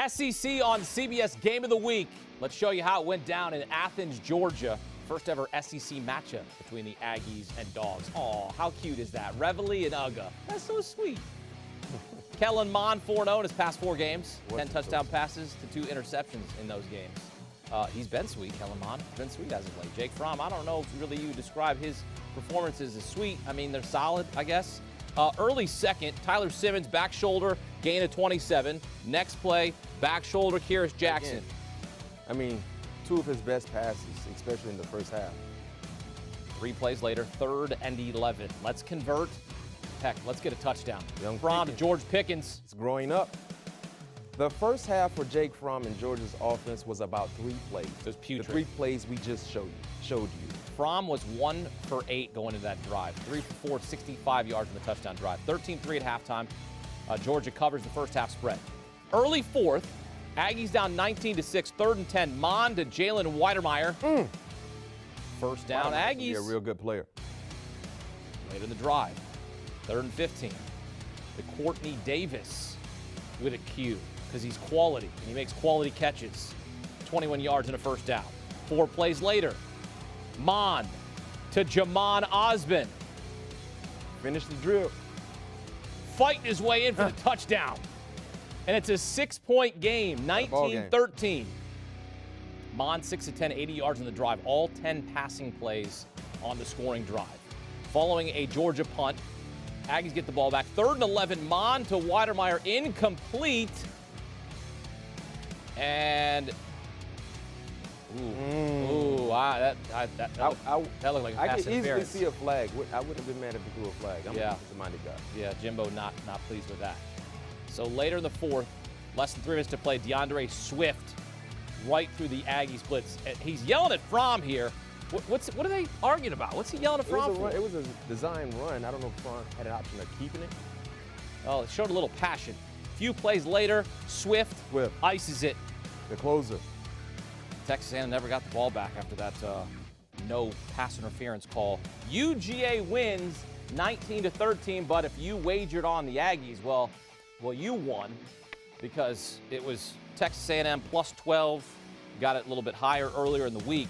SEC on CBS Game of the Week. Let's show you how it went down in Athens, Georgia. First ever SEC matchup between the Aggies and Dogs. Aw, how cute is that? Reveille and Uga. That's so sweet. Kellen Mond 4-0 in his past 4 games. 10 touchdown passes to 2 interceptions in those games. He's been sweet, Kellen Mond. Been sweet as of late. Jake Fromm, I don't know if really you describe his performances as sweet. I mean, they're solid, I guess. Early second, Tyler Simmons, back shoulder, gain of 27. Next play, back shoulder, Kyrus Jackson. Again, I mean, 2 of his best passes, especially in the first half. 3 plays later, 3rd and 11. Let's convert. Heck, let's get a touchdown. Young Fromm to George Pickens. It's growing up. The first half for Jake Fromm and Georgia's offense was about 3 plays. It was putrid. The 3 plays we just showed you. Fromm was 1 for 8 going into that drive. 3 for 4, 65 yards in the touchdown drive. 13-3 at halftime. Georgia covers the first half spread. Early 4th, Aggies down 19-6, 3rd and 10. Mond to Jalen Weidermeyer. First down, Aggies. He's a real good player. Late in the drive. 3rd and 15. To Courtney Davis with a Q because he's quality and he makes quality catches. 21 yards and a first down. 4 plays later, Mond to Jamon Osborne. Finish the drill. Fighting his way in for the touchdown. And it's a 6-point game, 19-13. Mond 6 of 10, 80 yards in the drive. All 10 passing plays on the scoring drive. Following a Georgia punt, Aggies get the ball back. 3rd and 11, Mond to Weidermeyer, incomplete. And that looked like a pass interference. I could easily see a flag. I wouldn't have been mad if he threw a flag. I'm a defensive-minded guy. Yeah, Jimbo not pleased with that. So later in the 4th, less than 3 minutes to play, DeAndre Swift right through the Aggies blitz. He's yelling at Fromm here. What are they arguing about? What's he yelling at Fromm for? It was a design run. I don't know if Fromm had an option of keeping it. Oh, it showed a little passion. A few plays later, Swift ices it. The closer. Texas A&M never got the ball back after that no pass interference call. UGA wins 19-13, but if you wagered on the Aggies, well, you won because it was Texas A&M plus 12. Got it a little bit higher earlier in the week.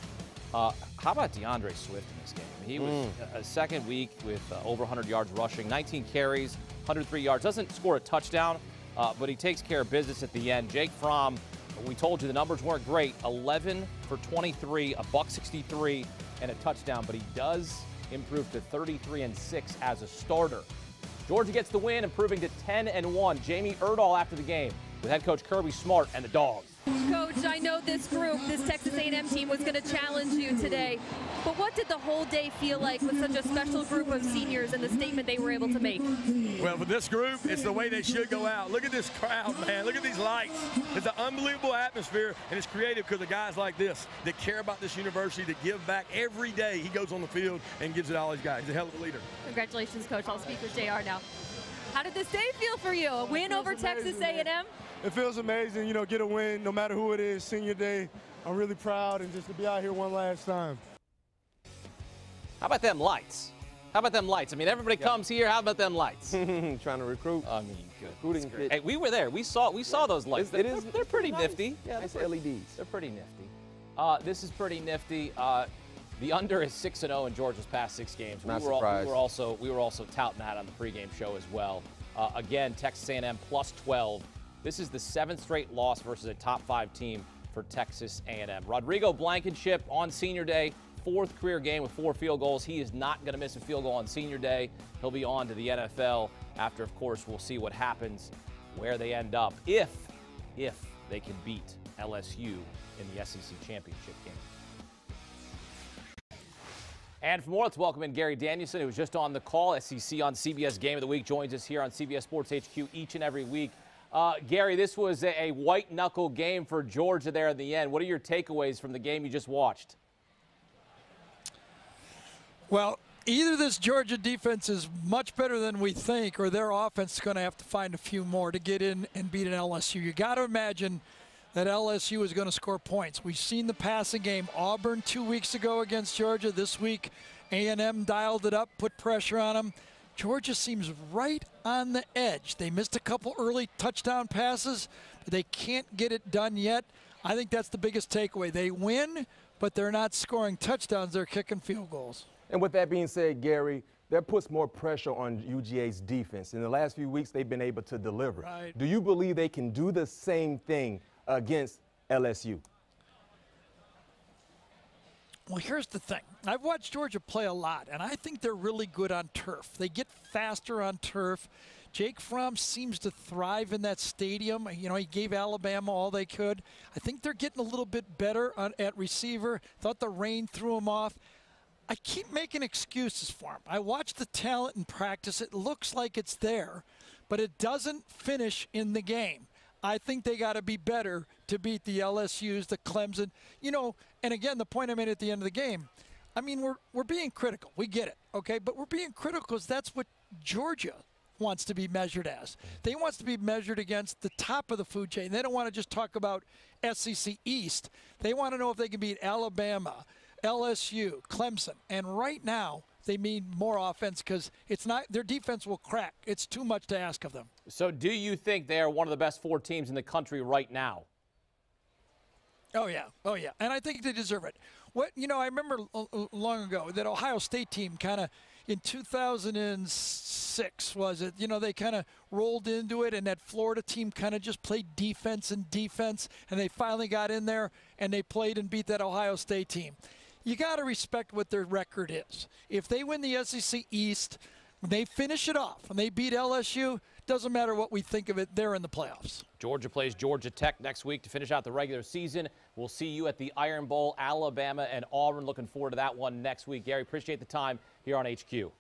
How about DeAndre Swift in this game? He was a second week with over 100 yards rushing, 19 carries, 103 yards. Doesn't score a touchdown, but he takes care of business at the end. Jake Fromm, we told you the numbers weren't great. 11 for 23, a $163 and a touchdown, but he does improve to 33-6 as a starter. Georgia gets the win, improving to 10-1. Jamie Erdahl after the game with head coach Kirby Smart and the Dogs. Coach, I know this group, this Texas A&M team was going to challenge you today, but what did the whole day feel like with such a special group of seniors and the statement they were able to make? Well, for this group, it's the way they should go out. Look at this crowd, man. Look at these lights. It's an unbelievable atmosphere, and it's creative because of guys like this that care about this university, that give back every day. He goes on the field and gives it all he's got. He's a hell of a leader. Congratulations, Coach. I'll speak with JR now. How did this day feel for you? A win over Texas A&M? It feels amazing, you know, get a win no matter who it is, senior day. I'm really proud, and just to be out here one last time. How about them lights? How about them lights? I mean, everybody comes here. How about them lights? Trying to recruit. I mean, good. Recruiting. Hey, we were there. We saw those lights. They're pretty nice. nifty. Yeah, nice LEDs. They're pretty nifty. This is pretty nifty. The under is 6-0 in Georgia's past 6 games. Not surprised. We were also touting that on the pregame show as well. Again, Texas A&M plus 12. This is the 7th straight loss versus a top 5 team for Texas A&M. Rodrigo Blankenship on senior day, 4th career game with 4 field goals. He is not going to miss a field goal on senior day. He'll be on to the NFL after, of course, we'll see what happens, where they end up, if they can beat LSU in the SEC championship game. And for more, let's welcome in Gary Danielson, who was just on the call. SEC on CBS Game of the Week joins us here on CBS Sports HQ each and every week. Gary, this was a white-knuckle game for Georgia there in the end. What are your takeaways from the game you just watched? Well, either this Georgia defense is much better than we think, or their offense is going to have to find a few more to get in and beat an LSU. You got to imagine that LSU is going to score points. We've seen the passing game. Auburn 2 weeks ago against Georgia. This week, A&M dialed it up, put pressure on them. Georgia seems right on the edge. They missed a couple early touchdown passes, but they can't get it done yet. I think that's the biggest takeaway. They win, but they're not scoring touchdowns. They're kicking field goals. And with that being said, Gary, that puts more pressure on UGA's defense. In the last few weeks, they've been able to deliver. Right. Do you believe they can do the same thing against LSU? Well, here's the thing. I've watched Georgia play a lot, and I think they're really good on turf. They get faster on turf. Jake Fromm seems to thrive in that stadium. You know, he gave Alabama all they could. I think they're getting a little bit better at receiver. Thought the rain threw him off. I keep making excuses for him. I watch the talent in practice. It looks like it's there, but it doesn't finish in the game. I think they got to be better to beat the LSUs, the Clemson. You know, and again, the point I made at the end of the game, I mean, we're being critical. We get it, okay? But we're being critical because that's what Georgia wants to be measured as. They want to be measured against the top of the food chain. They don't want to just talk about SEC East. They want to know if they can beat Alabama, LSU, Clemson. And right now, they need more offense because it's not their defense will crack. It's too much to ask of them. So do you think they are one of the best 4 teams in the country right now? Oh, yeah. Oh, yeah. And I think they deserve it. What, you know, I remember long ago that Ohio State team kind of in 2006, was it? You know, they kind of rolled into it, and that Florida team kind of just played defense, and they finally got in there, and they played and beat that Ohio State team. You got to respect what their record is. If they win the SEC East, they finish it off, and they beat LSU, doesn't matter what we think of it, they're in the playoffs. Georgia plays Georgia Tech next week to finish out the regular season. We'll see you at the Iron Bowl, Alabama and Auburn. Looking forward to that one next week. Gary, appreciate the time here on HQ.